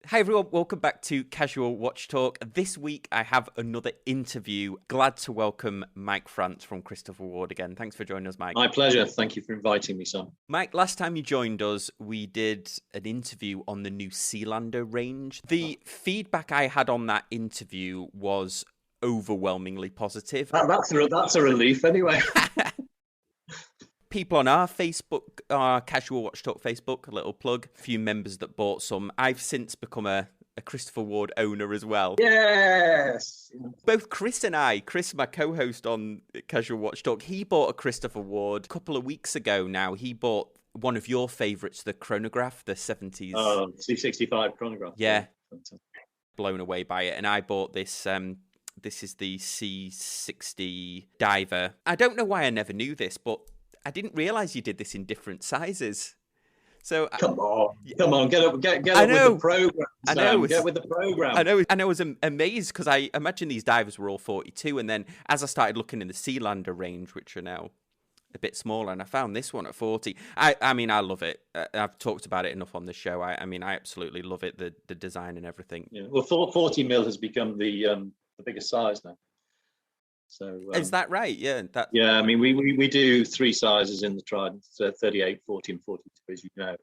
Hi everyone, welcome back to Casual Watch Talk. This week I have another interview. Glad to welcome Mike France from Christopher Ward again. Thanks for joining us, Mike. My pleasure. Thank you for inviting me, Sam. Mike, last time you joined us, we did an interview on the new Sealander range. The feedback I had on that interview was overwhelmingly positive. That's a relief anyway. People on our Facebook, our Casual Watch Talk Facebook, a little plug, a few members that bought some. I've since become a Christopher Ward owner as well. Yes. Both Chris and I, Chris, my co-host on Casual Watch Talk, he bought a Christopher Ward a couple of weeks ago now. He bought one of your favourites, the chronograph, the 70s. Oh, C65 chronograph. Yeah. Fantastic. Blown away by it. And I bought this, this is the C60 diver. I don't know why I never knew this, but I didn't realise you did this in different sizes. So come on, get up with the program. I know. Get with the program. I know, and I was amazed because I imagine these divers were all 42, and then as I started looking in the Sealander range, which are now a bit smaller, and I found this one at 40. I mean, I love it. I've talked about it enough on the show. I mean, I absolutely love it. The design and everything. Yeah. Well, 40 mil has become the biggest size now. So is that right? Yeah. Yeah. I mean, we do three sizes in the Trident: 38, 40, and 42, as you know,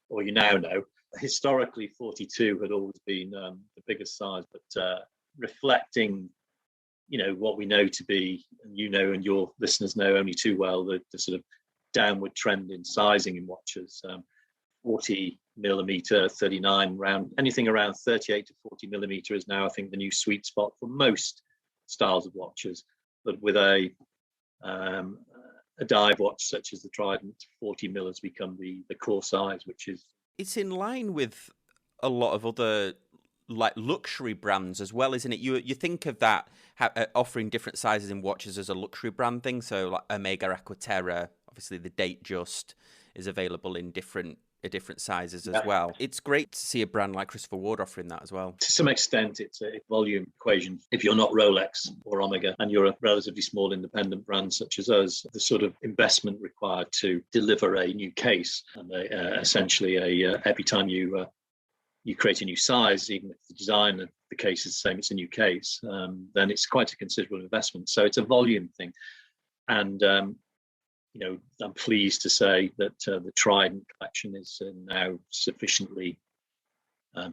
or you now know. Historically, 42 had always been the biggest size, but reflecting, what we know to be, and and your listeners know only too well, the sort of downward trend in sizing in watches. 40 millimeter, 39 round, anything around 38 to 40 millimeter is now, I think, the new sweet spot for most styles of watches. But with a dive watch such as the Trident, 40 mil has become the core size, which is... It's in line with a lot of other like luxury brands as well, isn't it? You think of that offering different sizes in watches as a luxury brand thing. So like Omega Aquaterra, obviously the Datejust is available in different sizes as well. It's great to see a brand like Christopher Ward offering that as well. To some extent, it's a volume equation. If you're not Rolex or Omega and you're a relatively small independent brand such as us, the sort of investment required to deliver a new case and essentially every time you create a new size, even if the design of the case is the same, it's a new case, then it's quite a considerable investment. So it's a volume thing. And I'm pleased to say that the Trident collection is now sufficiently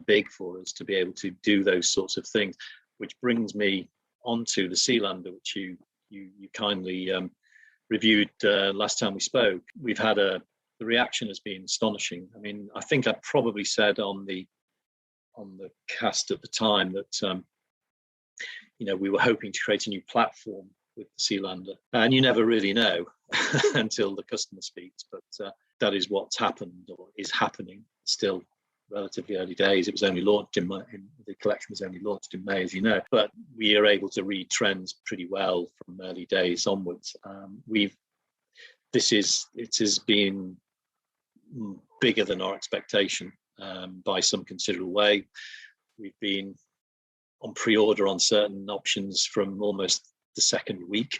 big for us to be able to do those sorts of things, which brings me onto the Sealander, which you kindly reviewed last time we spoke. We've had the reaction has been astonishing. I mean, I think I probably said on the cast at the time that we were hoping to create a new platform with the Sealander, and you never really know until the customer speaks, but that is what's happened or is happening. Still relatively early days. It was only launched the collection was only launched in May, as you know, but we are able to read trends pretty well from early days onwards. It has been bigger than our expectation by some considerable way. We've been on pre-order on certain options from almost the second week.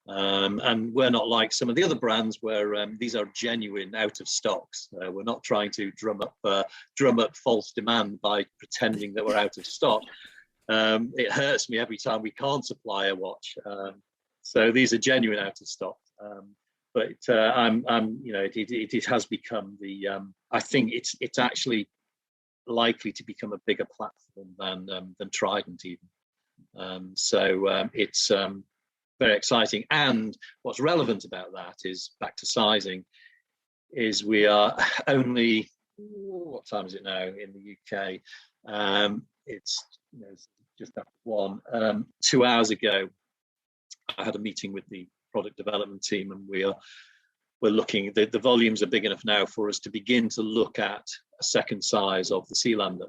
And we're not like some of the other brands where these are genuine out of stocks. We're not trying to drum up false demand by pretending that we're out of stock. It hurts me every time we can't supply a watch. So these are genuine out of stock. But it has become I think it's actually likely to become a bigger platform than Trident even. It's very exciting. And what's relevant about that is, back to sizing, is we are only, what time is it now in the UK? It's just after 1. 2 hours ago, I had a meeting with the product development team, and we're looking, the volumes are big enough now for us to begin to look at a second size of the Sealander.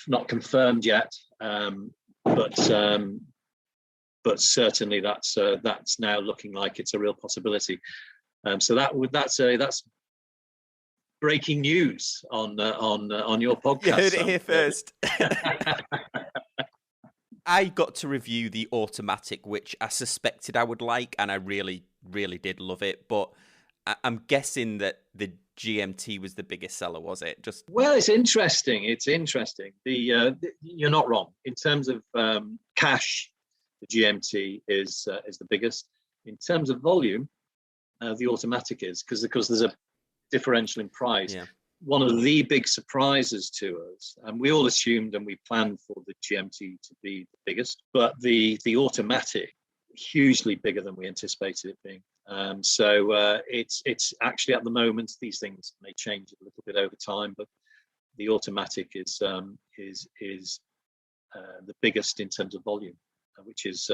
Not confirmed yet, but certainly that's now looking like it's a real possibility. So that's breaking news on your podcast. You heard it here first. I got to review the automatic, which I suspected I would like, and I really, really did love it. But I'm guessing that the GMT was the biggest seller, was it? Well, it's interesting. You're not wrong in terms of cash. The GMT is the biggest. In terms of volume, the automatic is because there's a differential in price. Yeah. One of the big surprises to us, and we all assumed and we planned for the GMT to be the biggest, but the automatic hugely bigger than we anticipated it being. So it's actually at the moment, these things may change a little bit over time, but the automatic is the biggest in terms of volume, which is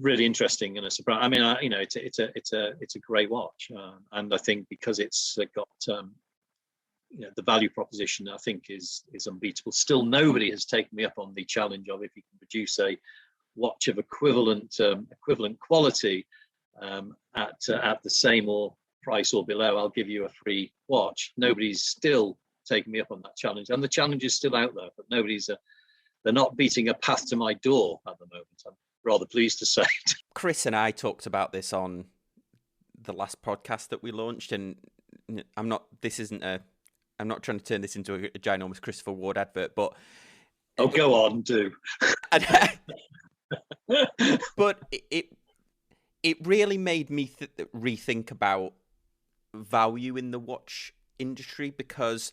really interesting and a surprise. I mean, it's a great watch, and I think because it's got the value proposition, I think is unbeatable. Still, nobody has taken me up on the challenge of if you can produce a watch of equivalent quality at the same or price or below, I'll give you a free watch. Nobody's still taken me up on that challenge, and the challenge is still out there, but they're not beating a path to my door at the moment. I'm rather pleased to say. Chris and I talked about this on the last podcast that we launched, and I'm not trying to turn this into a ginormous Christopher Ward advert, but go on, do. But it really made me rethink about value in the watch industry, because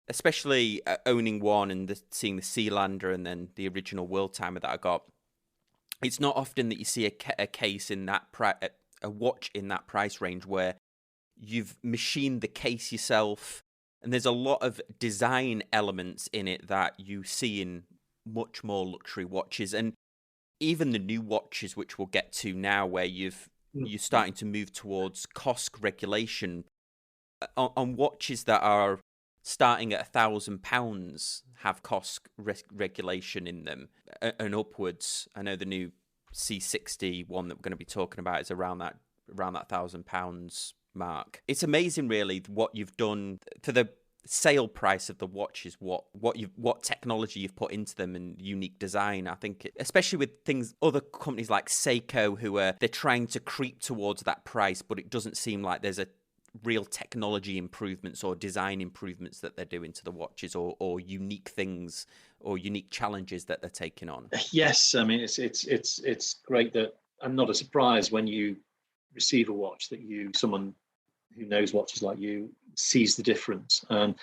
especially owning one and seeing the Sealander and then the original World Timer that I got, it's not often that you see a case in that a watch in that price range where you've machined the case yourself, and there's a lot of design elements in it that you see in much more luxury watches. And even the new watches, which we'll get to now, where you're starting to move towards COSC regulation on watches that are starting at £1,000 have COSC regulation in them and upwards. I know the new C60 one that we're going to be talking about is around that £1,000 mark. It's amazing, really, what you've done for the sale price of the watches, what technology you've put into them and unique design. I think especially with other companies like Seiko, they're trying to creep towards that price, but it doesn't seem like there's a real technology improvements or design improvements that they're doing to the watches, or unique things or unique challenges that they're taking on. Yes, I mean it's great that, and not a surprise when you receive a watch that someone who knows watches like you sees the difference, and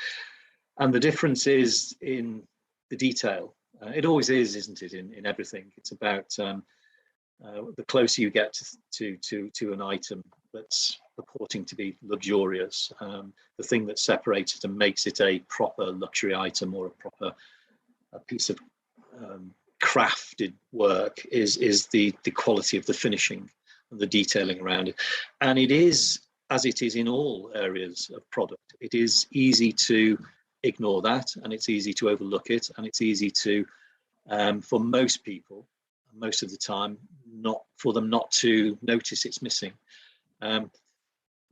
the difference is in the detail. It always is, isn't it? In everything, it's about the closer you get to an item that's purporting to be luxurious, the thing that separates it and makes it a proper luxury item or a piece of crafted work is the quality of the finishing and the detailing around it. And it is, as it is in all areas of product, it is easy to ignore that, and it's easy to overlook it, and it's easy to, for most people, most of the time, not to notice it's missing.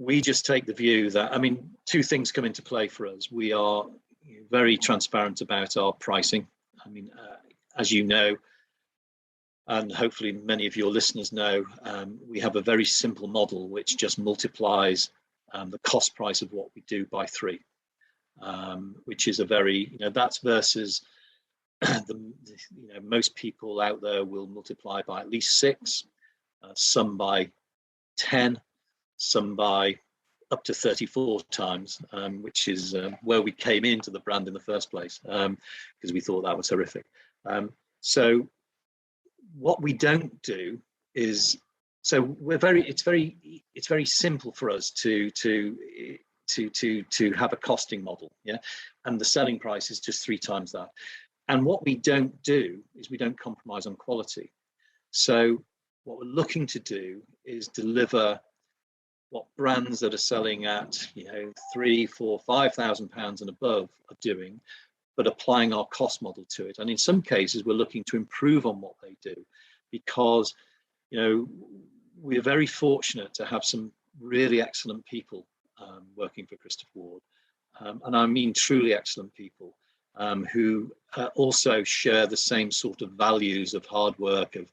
We just take the view that, I mean, two things come into play for us. We are very transparent about our pricing. I mean, as you know, and hopefully many of your listeners know, we have a very simple model which just multiplies the cost price of what we do by 3, which is a very, that's versus most people out there will multiply by at least 6, some by 10, some by up to 34 times, which is where we came into the brand in the first place, because we thought that was horrific. So what we don't do is, so it's very simple for us to have a costing model, and the selling price is just 3 times that. And what we don't do is we don't compromise on quality. So what we're looking to do is deliver what brands that are selling at £3,000, £4,000, £5,000 and above are doing, but applying our cost model to it. And in some cases, we're looking to improve on what they do, because we're very fortunate to have some really excellent people working for Christopher Ward, and I mean truly excellent people, who also share the same sort of values of hard work, of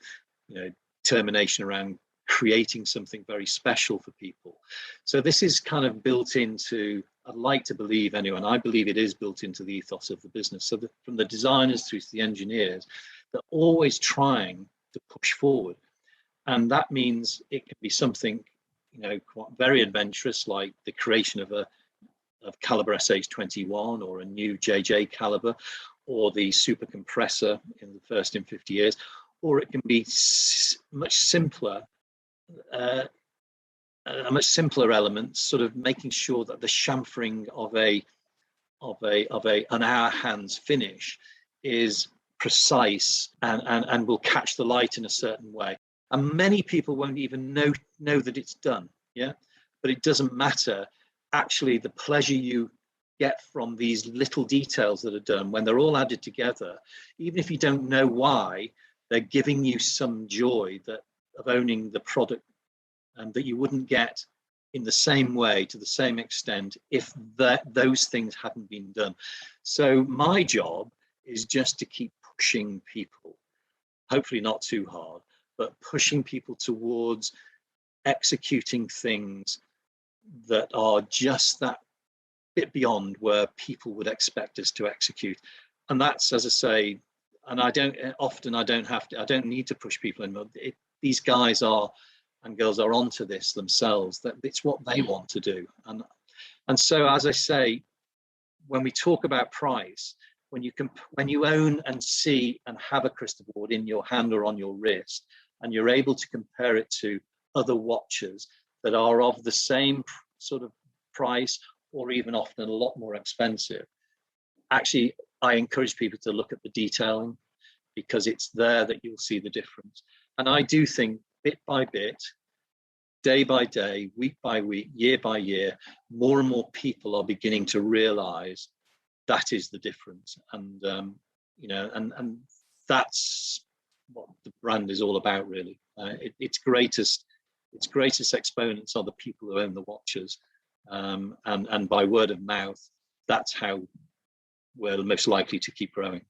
determination around creating something very special for people. So this is kind of built into, I'd like to believe anyway, and I believe it is built into the ethos of the business. So that from the designers through to the engineers, they're always trying to push forward. And that means it can be something, quite very adventurous, like the creation of caliber SH21 or a new JJ caliber, or the super compressor in the first in 50 years, or it can be much simpler, a much simpler element, sort of making sure that the chamfering of an hour hands finish is precise and will catch the light in a certain way. And many people won't even know that it's done. Yeah, but it doesn't matter. Actually, the pleasure you get from these little details that are done, when they're all added together, even if you don't know why, they're giving you some joy of owning the product, and that you wouldn't get in the same way, to the same extent, if those things hadn't been done. So my job is just to keep pushing people, hopefully not too hard, but pushing people towards executing things that are just that bit beyond where people would expect us to execute. And that's, as I say, and I don't need to push people anymore. These guys and girls are onto this themselves, that it's what they want to do. And so, as I say, when we talk about price, when you own and see and have a crystal ball in your hand or on your wrist, and you're able to compare it to other watches that are of the same sort of price, or even often a lot more expensive, actually, I encourage people to look at the detailing, because it's there that you'll see the difference. And I do think bit by bit, day by day, week by week, year by year, more and more people are beginning to realize that is the difference. And, and that's what the brand is all about, really. Its greatest exponents are the people who own the watches. And by word of mouth, that's how we're most likely to keep growing.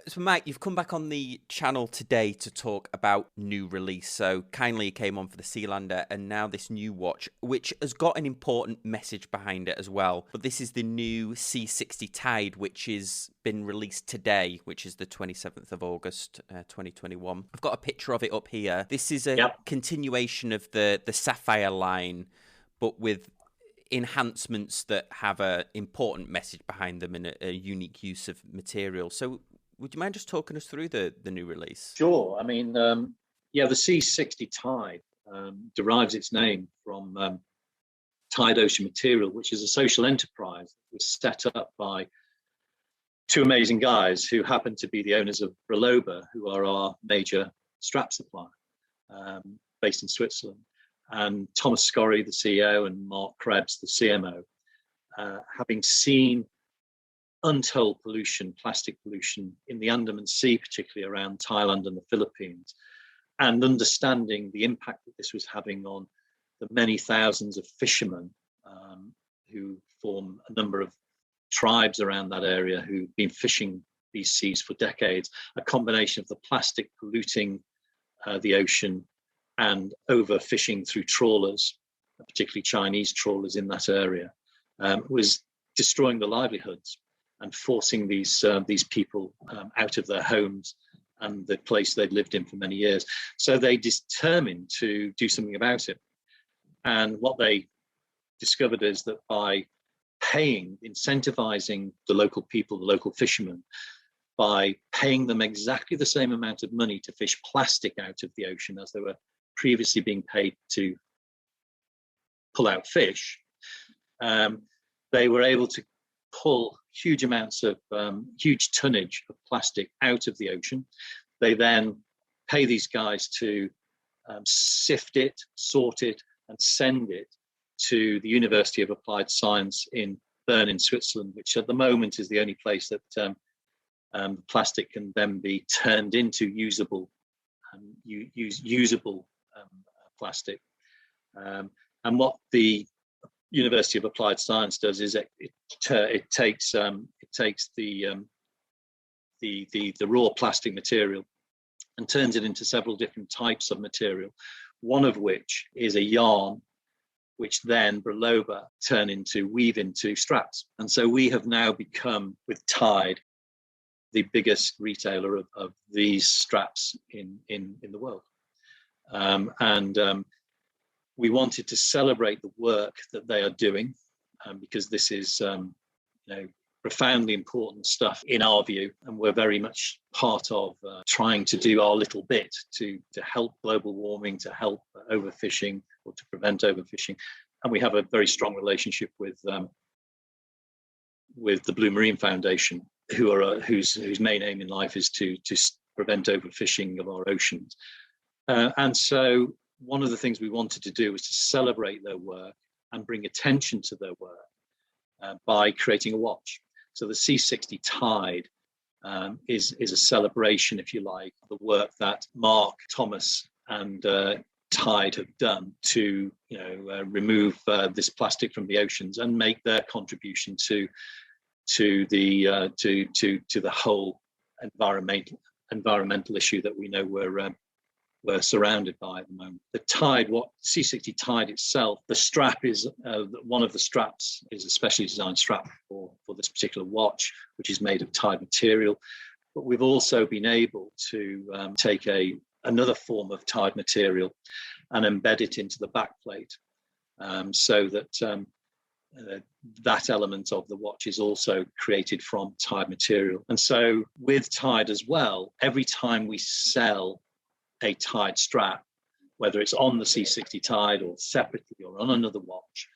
So, Mike, you've come back on the channel today to talk about new release. So, kindly you came on for the Sealander, and now this new watch, which has got an important message behind it as well. But this is the new C60 Tide, which has been released today, which is the 27th of August, 2021. I've got a picture of it up here. This is a continuation of the Sapphire line, but with enhancements that have an important message behind them and a unique use of material. So, would you mind just talking us through the new release? Sure. I mean, the C60 Tide derives its name from Tide Ocean Material, which is a social enterprise that was set up by two amazing guys who happen to be the owners of Breloba, who are our major strap supplier, based in Switzerland. And Thomas Scorry, the CEO, and Mark Krebs, the CMO, having seen untold pollution, plastic pollution in the Andaman Sea, particularly around Thailand and the Philippines, and understanding the impact that this was having on the many thousands of fishermen who form a number of tribes around that area who've been fishing these seas for decades, a combination of the plastic polluting the ocean and overfishing through trawlers, particularly Chinese trawlers in that area, was destroying the livelihoods and forcing these people out of their homes and the place they'd lived in for many years. So they determined to do something about it. And what they discovered is that by incentivizing the local people, the local fishermen, by paying them exactly the same amount of money to fish plastic out of the ocean as they were previously being paid to pull out fish, they were able to pull huge amounts of huge tonnage of plastic out of the ocean. They then pay these guys to sift it, sort it, and send it to the University of Applied Science in Bern in Switzerland, which at the moment is the only place that plastic can then be turned into usable plastic. And what the University of Applied Science does is it takes the raw plastic material and turns it into several different types of material, one of which is a yarn, which then Breloba weave into straps. And so we have now become, with Tide, the biggest retailer of these straps in the world. We wanted to celebrate the work that they are doing, because this is profoundly important stuff in our view, and we're very much part of trying to do our little bit to help global warming, to help overfishing, or to prevent overfishing. And we have a very strong relationship with the Blue Marine Foundation, whose main aim in life is to prevent overfishing of our oceans. And so one of the things we wanted to do was to celebrate their work and bring attention to their work by creating a watch. So the C60 Tide is a celebration, if you like, of the work that Mark, Thomas, and Tide have done to remove this plastic from the oceans and make their contribution to the whole environmental issue that we know we're surrounded by at the moment. The Tide, C60 Tide itself, the strap is one of the straps is a specially designed strap for this particular watch, which is made of Tide material. But we've also been able to take another form of Tide material and embed it into the back plate, so that that element of the watch is also created from Tide material. And so with Tide as well, every time we sell a Tide strap, whether it's on the C60 Tide or separately or on another watch,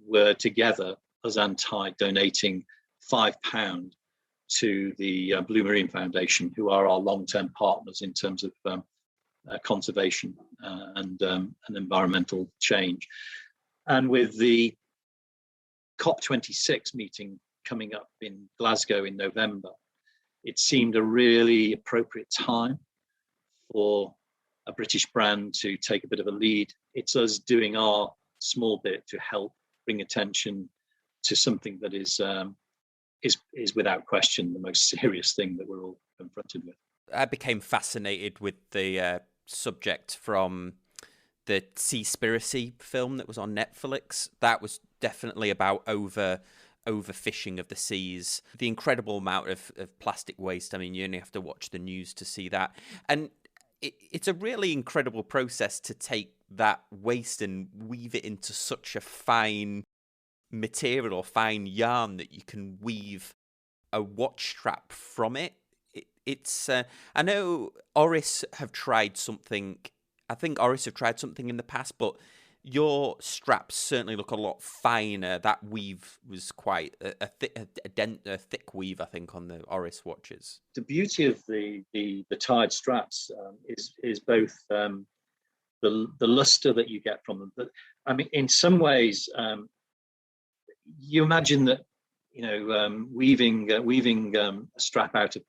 we're together, us and Tide, donating £5 to the Blue Marine Foundation, who are our long-term partners in terms of conservation and environmental change. And with the COP26 meeting coming up in Glasgow in November, it seemed a really appropriate time for a British brand to take a bit of a lead. It's us doing our small bit to help bring attention to something that is without question the most serious thing that we're all confronted with. I became fascinated with the subject from the Seaspiracy film that was on Netflix. That was definitely about overfishing of the seas, the incredible amount of plastic waste. I mean, you only have to watch the news to see that. And it's a really incredible process to take that waste and weave it into such a fine material or fine yarn that you can weave a watch strap from it. It's I know Oris have tried something. I think Oris have tried something in the past, but your straps certainly look a lot finer. That weave was quite a thick weave, I think, on the Oris watches. The beauty of the Tide straps is both the luster that you get from them. But I mean, in some ways, you imagine that weaving a strap out of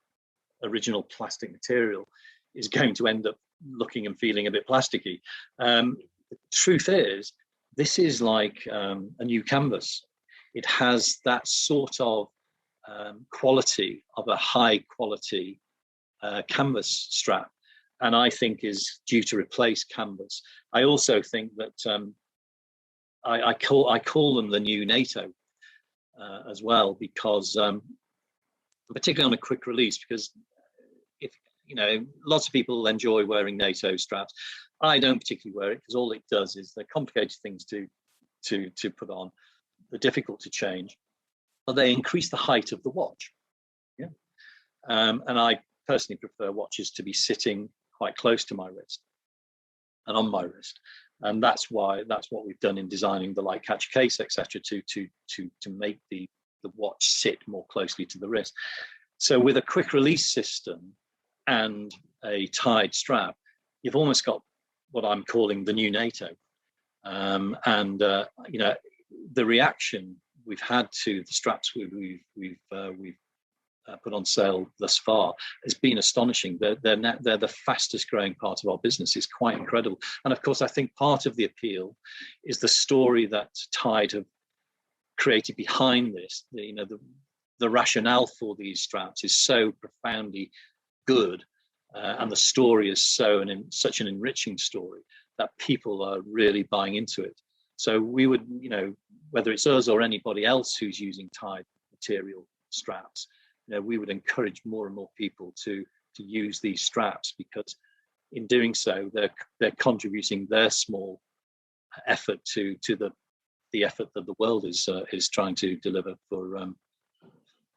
original plastic material is going to end up looking and feeling a bit plasticky. The truth is, this is like a new canvas. It has that sort of quality of a high quality canvas strap, and I think is due to replace canvas. I also think that I call them the new NATO as well, because particularly on a quick release, because if lots of people enjoy wearing NATO straps. I don't particularly wear it because all it does is they're complicated things to put on. They're difficult to change, but they increase the height of the watch. Yeah, and I personally prefer watches to be sitting quite close to my wrist and on my wrist, and that's what we've done in designing the light catch case, etc., to make the watch sit more closely to the wrist. So with a quick release system and a Tide strap, you've almost got what I'm calling the new NATO. The reaction we've had to the straps we've put on sale thus far has been astonishing. They're the fastest growing part of our business. It's quite incredible. And of course, I think part of the appeal is the story that Tide have created behind this. The rationale for these straps is so profoundly good, and the story is such an enriching story that people are really buying into it. So we would, whether it's us or anybody else who's using Tide material straps, we would encourage more and more people to use these straps, because in doing so, they're contributing their small effort to the effort that the world is trying to deliver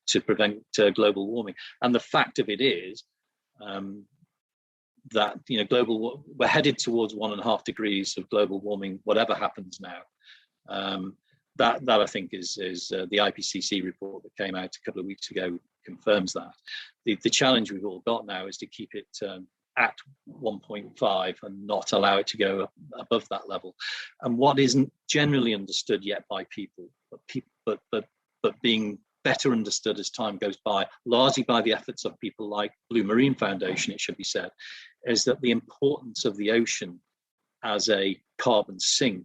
to prevent global warming. And the fact of it is that we're headed towards 1.5 degrees of global warming, whatever happens now. That I think is the IPCC report that came out a couple of weeks ago confirms that. The challenge we've all got now is to keep it at 1.5 and not allow it to go above that level. And what isn't generally understood yet by people, but being better understood as time goes by, largely by the efforts of people like Blue Marine Foundation, it should be said, is that the importance of the ocean as a carbon sink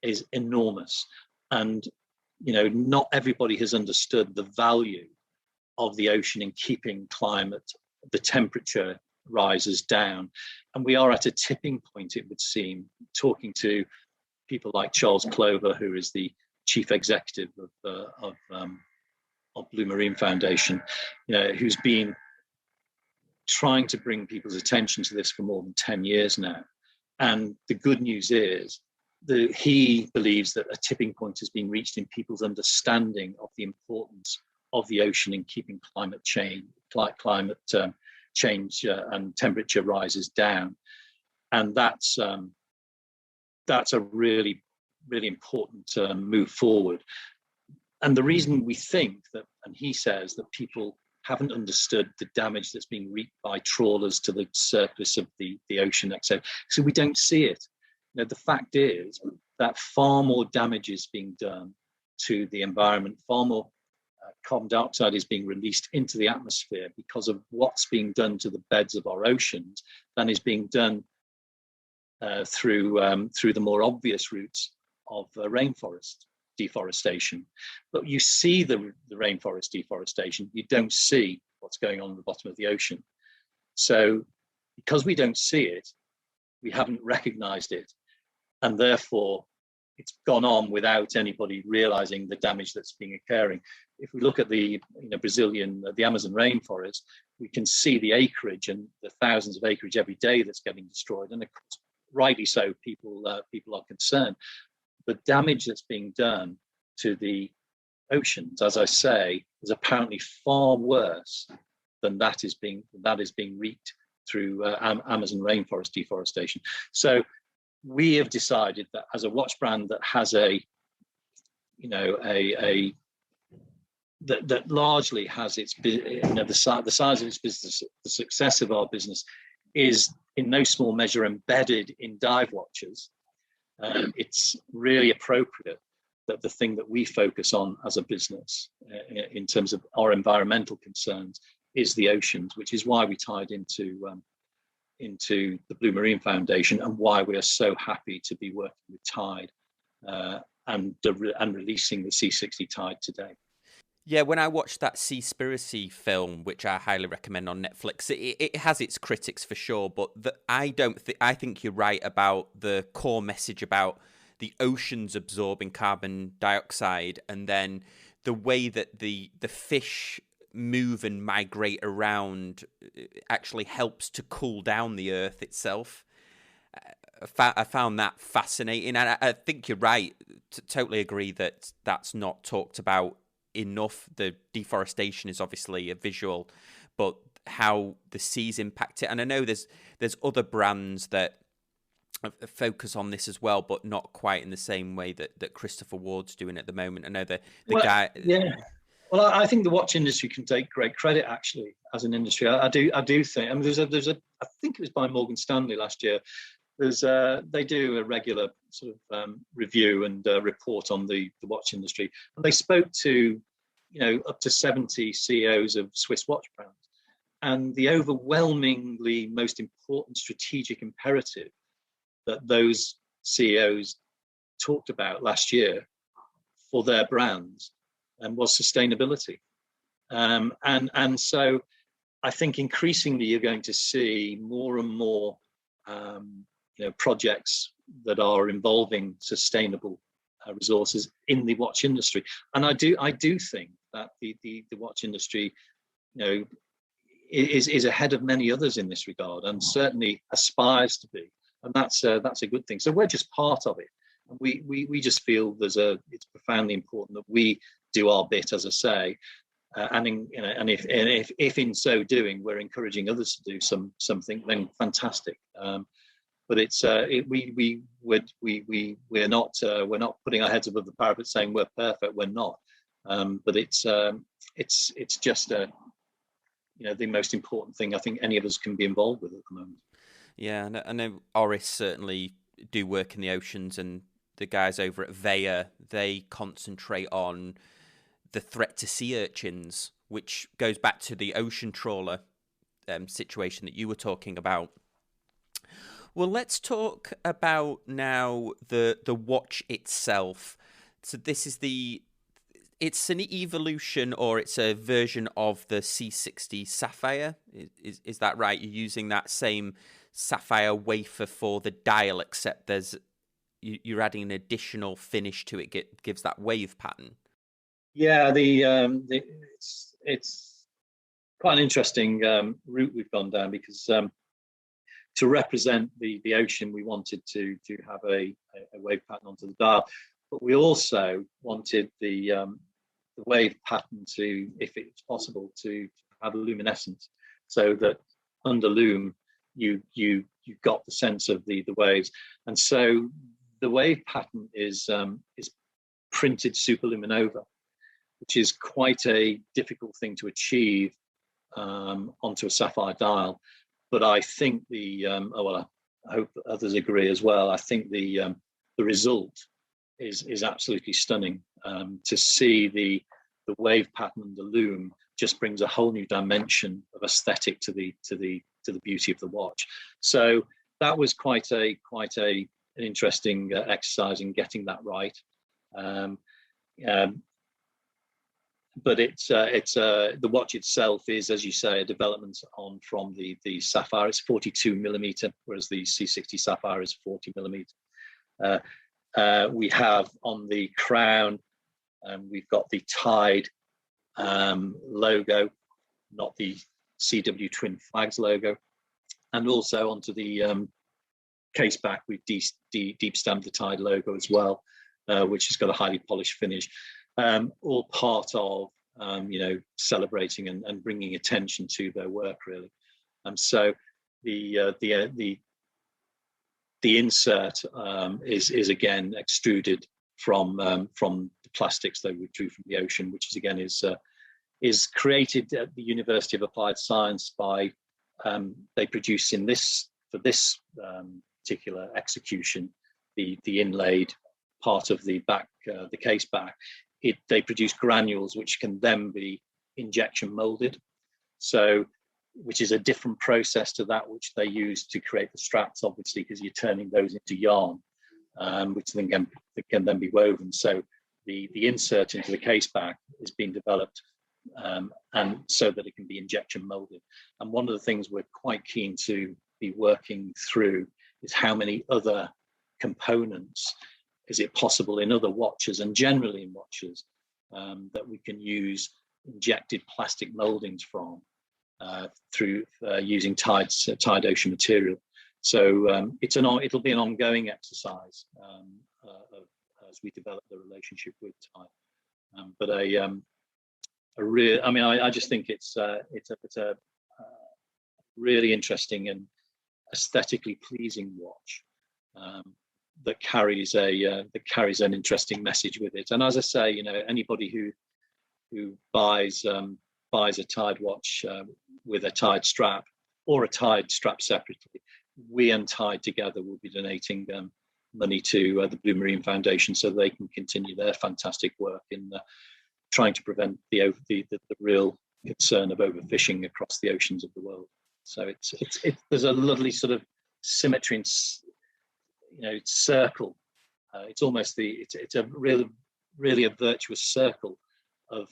is enormous. And not everybody has understood the value of the ocean in keeping the temperature rises down. And we are at a tipping point, it would seem, talking to people like Charles Clover, who is the chief executive of Blue Marine Foundation, who's been trying to bring people's attention to this for more than 10 years now. And the good news is he believes that a tipping point has been reached in people's understanding of the importance of the ocean in keeping climate change and temperature rises down. And that's a really, really important move forward. And the reason we think that, and he says that people haven't understood the damage that's being wreaked by trawlers to the surface of the ocean, etc. So we don't see it. The fact is that far more damage is being done to the environment, far more carbon dioxide is being released into the atmosphere because of what's being done to the beds of our oceans than is being done through the more obvious routes of rainforest deforestation. But you see the rainforest deforestation, you don't see what's going on at the bottom of the ocean. So because we don't see it, we haven't recognized it. And therefore, it's gone on without anybody realizing the damage that's being occurring. If we look at the the Amazon rainforest, we can see the acreage and the thousands of acreage every day that's getting destroyed. And of course, rightly so, people are concerned. The damage that's being done to the oceans, as I say, is apparently far worse than that is being wreaked through Amazon rainforest deforestation. So we have decided that as a watch brand that has that largely has its the size of its business, the success of our business is in no small measure embedded in dive watches. It's really appropriate that the thing that we focus on as a business in terms of our environmental concerns is the oceans, which is why we tied into the Blue Marine Foundation and why we are so happy to be working with Tide and releasing the C60 Tide today. Yeah, when I watched that Seaspiracy film, which I highly recommend on Netflix, it has its critics for sure, but I think you're right about the core message about the oceans absorbing carbon dioxide, and then the way that the fish move and migrate around actually helps to cool down the earth itself. I found that fascinating, and I think you're right. Totally agree that that's not talked about enough. The deforestation is obviously a visual, but how the seas impact it. And I know there's other brands that focus on this as well, but not quite in the same way that Christopher Ward's doing at the moment. I know the guy. Yeah. Well, I think the watch industry can take great credit, actually, as an industry. I do think. I mean, there's a. I think it was by Morgan Stanley last year. They do a regular sort of review and report on the watch industry, and they spoke to, up to 70 CEOs of Swiss watch brands, and the overwhelmingly most important strategic imperative that those CEOs talked about last year for their brands was sustainability. And so I think increasingly you're going to see more and more projects that are involving sustainable resources in the watch industry. And I do think that the watch industry, is ahead of many others in this regard, and certainly aspires to be, and that's a good thing. So we're just part of it. And we just feel it's profoundly important that we do our bit, as I say, and if in so doing we're encouraging others to do something, then fantastic. But we're not putting our heads above the parapet saying we're perfect. We're not. But it's just the most important thing I think any of us can be involved with at the moment. Yeah, I know Oris certainly do work in the oceans, and the guys over at VEA, they concentrate on the threat to sea urchins, which goes back to the ocean trawler situation that you were talking about. Well, let's talk about now the watch itself. So this is it's an evolution, or it's a version of the C60 Sapphire. Is that right? You're using that same sapphire wafer for the dial, except you're adding an additional finish to it. Gives that wave pattern. Yeah, it's quite an interesting route we've gone down, because to represent the ocean, we wanted to have a wave pattern onto the dial, but we also wanted the wave pattern to, if it's possible, to have luminescence, so that under loom you got the sense of the waves. And so the wave pattern is printed superluminova, which is quite a difficult thing to achieve onto a sapphire dial. But I think I hope others agree as well. I think the result is absolutely stunning. To see the wave pattern and the loom just brings a whole new dimension of aesthetic to the beauty of the watch. So that was quite an interesting exercise in getting that right. But the watch itself is, as you say, a development from the Sapphire. It's 42 millimeter, whereas the C60 Sapphire is 40 millimeter. We have on the crown, we've got the Tide logo, not the CW Twin Flags logo, and also onto the case back, we've deep stamped the Tide logo as well, which has got a highly polished finish. All part of celebrating and bringing attention to their work, really. So the insert is again extruded from the plastics that we drew from the ocean, which is created at the University of Applied Science by they produce for this particular execution the inlaid part of the back, the case back. They produce granules which can then be injection molded, which is a different process to that which they use to create the straps, obviously, because you're turning those into yarn, which then can then be woven. So the insert into the case back is being developed, and so that it can be injection molded. And one of the things we're quite keen to be working through is how many other components is it possible in other watches, and generally in watches, that we can use injected plastic moldings from through using Tide Ocean material. So it'll be an ongoing exercise as we develop the relationship with Tide. But I just think it's a really interesting and aesthetically pleasing watch. That carries an interesting message with it. And as I say, anybody who buys a Tide watch with a Tide strap or a Tide strap separately, we and Tide together will be donating money to the Blue Marine Foundation, so they can continue their fantastic work in trying to prevent the real concern of overfishing across the oceans of the world. So there's a lovely sort of symmetry and circle. It's almost it's a really a virtuous circle of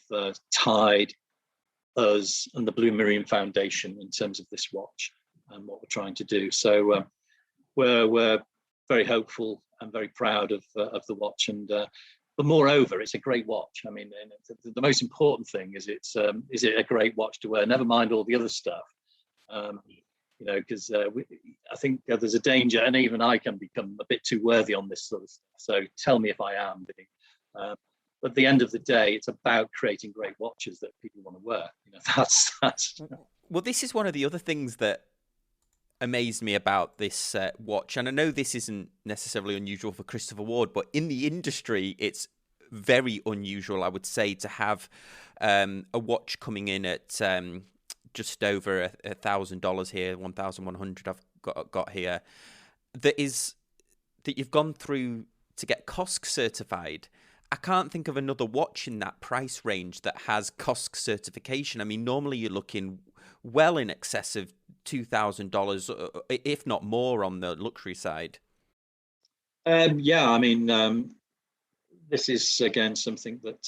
Tide, us, and the Blue Marine Foundation in terms of this watch and what we're trying to do. So we're very hopeful and very proud of the watch, and but moreover, it's a great watch. I mean, the most important thing is is it a great watch to wear? Never mind all the other stuff. Because I think there's a danger, and even I can become a bit too worthy on this sort of stuff. So tell me if I am. But at the end of the day, it's about creating great watches that people want to wear. That's. Well, this is one of the other things that amazed me about this watch, and I know this isn't necessarily unusual for Christopher Ward, but in the industry, it's very unusual, I would say, to have a watch coming in at just over $1,000 here, 1,100 I've got here, that you've gone through to get COSC certified. I can't think of another watch in that price range that has COSC certification. I mean, normally you're looking well in excess of $2,000, if not more, on the luxury side. Yeah, I mean, this is again something that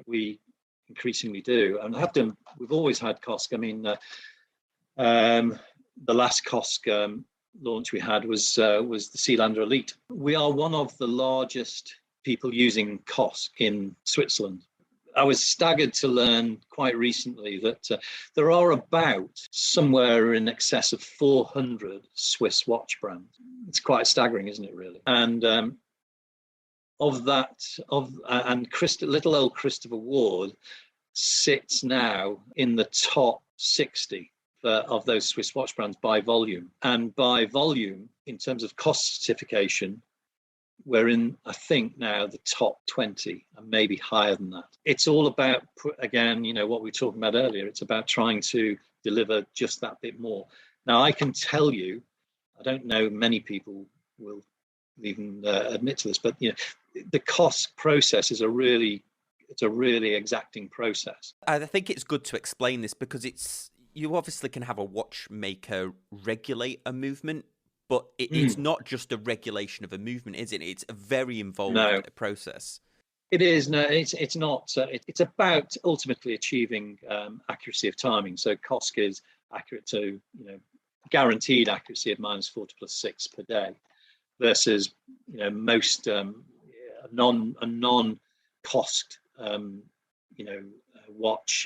we increasingly do, and we've always had COSC. I mean, the last COSC launch we had was the Sealander Elite. We are one of the largest people using COSC in Switzerland. I was staggered to learn quite recently that there are about somewhere in excess of 400 Swiss watch brands. It's quite staggering, isn't it, really? And little old Christopher Ward sits now in the top 60 of those Swiss watch brands by volume. And by volume, in terms of COSC certification, we're in, I think, now the top 20 and maybe higher than that. It's all about, again, what we were talking about earlier. It's about trying to deliver just that bit more. Now, I can tell you, I don't know many people will even admit to this, but the COSC process is a really exacting process. I think it's good to explain this because you obviously can have a watchmaker regulate a movement, but it's not just a regulation of a movement, is it? It's a very involved process. It is. No, it's not. It's about ultimately achieving accuracy of timing. So COSC is accurate to guaranteed accuracy of -4 to +6 per day, versus most non-COSC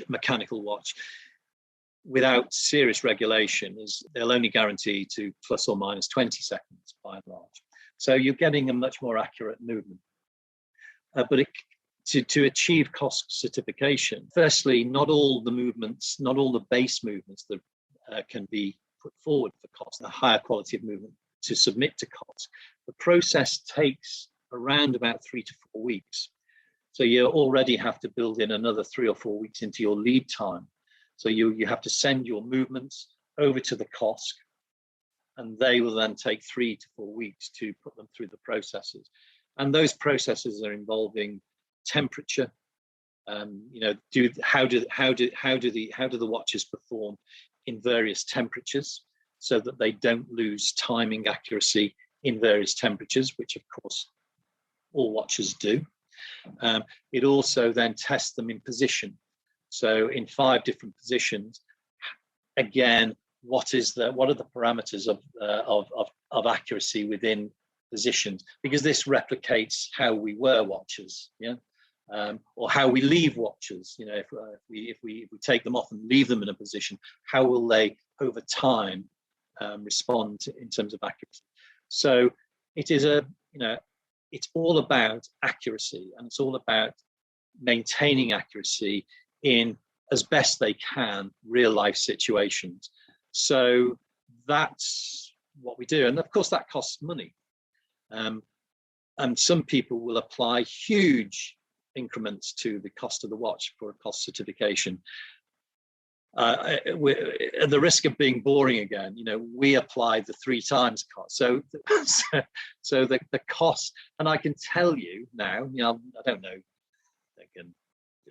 mechanical watch without serious regulation they'll only guarantee to ±20 seconds by and large. So you're getting a much more accurate movement. But to achieve COSC certification, firstly, not all the base movements that can be put forward for COSC, a higher quality of movement to submit to COSC. The process takes around about 3 to 4 weeks. So you already have to build in another 3 or 4 weeks into your lead time. So you have to send your movements over to the COSC, and they will then take 3 to 4 weeks to put them through the processes. And those processes are involving temperature. How do the watches perform in various temperatures, so that they don't lose timing accuracy in various temperatures, which of course all watches do. It also then tests them in position. So in 5 different positions, again, what are the parameters of accuracy within positions? Because this replicates how we wear watches, or how we leave watches. If we take them off and leave them in a position, how will they over time respond in terms of accuracy? So it is it's all about accuracy, and it's all about maintaining accuracy in, as best they can, real life situations. So that's what we do. And of course that costs money. And some people will apply huge increments to the cost of the watch for a COSC certification. At the risk of being boring again, we apply the 3 times cost. So the cost, and I can tell you now, I don't know,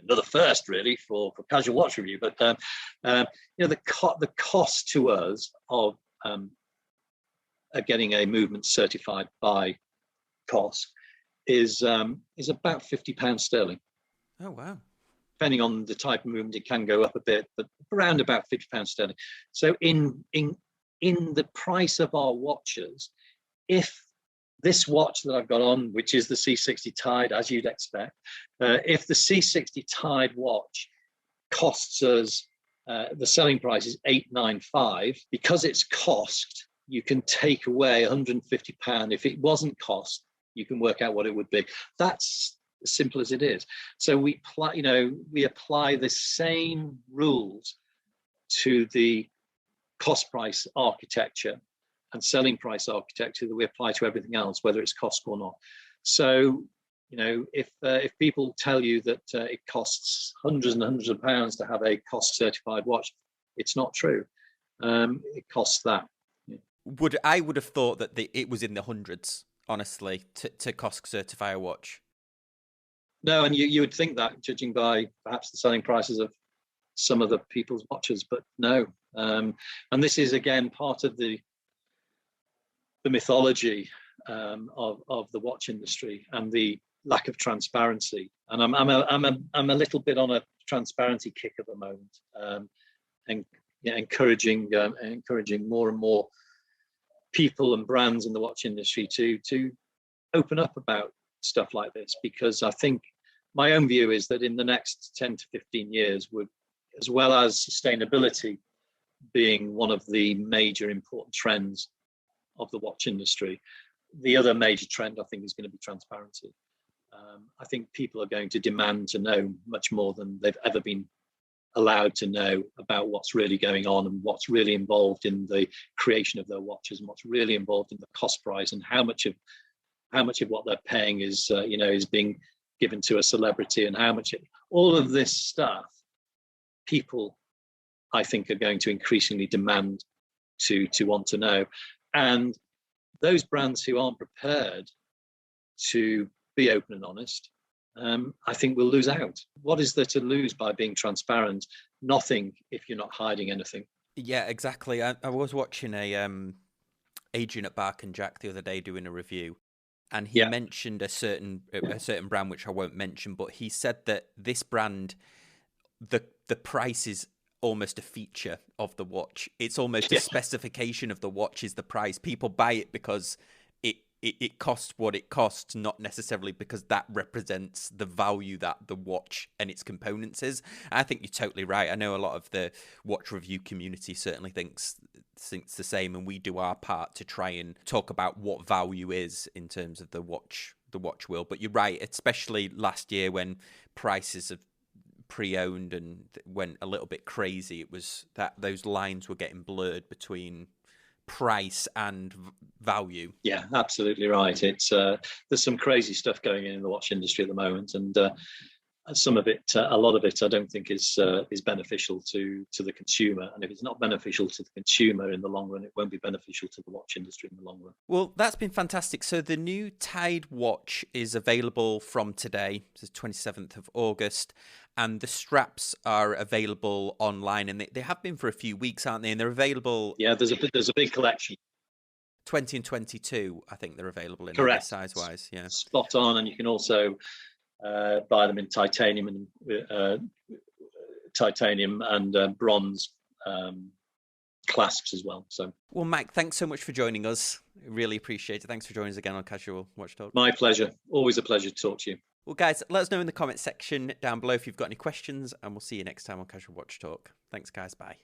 another first really for Casual Watch Review, but the cost to us of getting a movement certified by COSC is about £50 sterling. Oh wow! Depending on the type of movement, it can go up a bit, but around about £50 sterling. So in the price of our watches, if this watch that I've got on, which is the C60 Tide, as you'd expect, if the C60 Tide watch costs us, the selling price is £895, because it's cost, you can take away £150. If it wasn't cost, you can work out what it would be. That's as simple as it is. So we apply the same rules to the cost price architecture and selling price architecture that we apply to everything else, whether it's cost or not. So, if people tell you that it costs hundreds and hundreds of pounds to have a cost certified watch, it's not true. It costs that. Yeah. I would have thought that it was in the hundreds, honestly, to cost certify a watch. No, and you would think that, judging by perhaps the selling prices of some of the people's watches, but no. And this is again part of the mythology of the watch industry and the lack of transparency. And I'm a little bit on a transparency kick at the moment, and encouraging more and more people and brands in the watch industry to open up about stuff like this, because I think my own view is that in the next 10 to 15 years, as well as sustainability being one of the major important trends of the watch industry, the other major trend I think is going to be transparency. I think people are going to demand to know much more than they've ever been allowed to know about what's really going on and what's really involved in the creation of their watches and what's really involved in the cost price, and how much of what they're paying is being given to a celebrity, and how much all of this stuff people, I think, are going to increasingly demand to want to know. And those brands who aren't prepared to be open and honest, I think will lose out. What is there to lose by being transparent? Nothing, if you're not hiding anything. Yeah, exactly. I was watching Adrian at Bark and Jack the other day doing a review, and he mentioned a certain brand which I won't mention, but he said that this brand, the price is almost a feature of the watch. It's almost a specification of the watch is the price. People buy it because it costs what it costs, not necessarily because that represents the value that the watch and its components is. I think you're totally right. I know a lot of the watch review community certainly thinks the same, and we do our part to try and talk about what value is in terms of the watch world. But you're right, especially last year when prices of pre-owned and went a little bit crazy. It was that those lines were getting blurred between price and value. Yeah, absolutely right. It's there's some crazy stuff going in the watch industry at the moment, and some of it, a lot of it, I don't think is beneficial to the consumer. And if it's not beneficial to the consumer in the long run, it won't be beneficial to the watch industry in the long run. Well, that's been fantastic. So the new Tide watch is available from today, it's the 27th of August, and the straps are available online, and they have been for a few weeks, aren't they? And they're available. Yeah, there's a big collection. 20 and 22, I think they're available in. Correct. Size-wise. Yeah. Spot on, and you can also buy them in titanium and bronze clasps as well. So, well, Mike, thanks so much for joining us. Really appreciate it. Thanks for joining us again on Casual Watch Talk. My pleasure. Always a pleasure to talk to you. Well, guys, let us know in the comment section down below if you've got any questions, and we'll see you next time on Casual Watch Talk. Thanks, guys. Bye.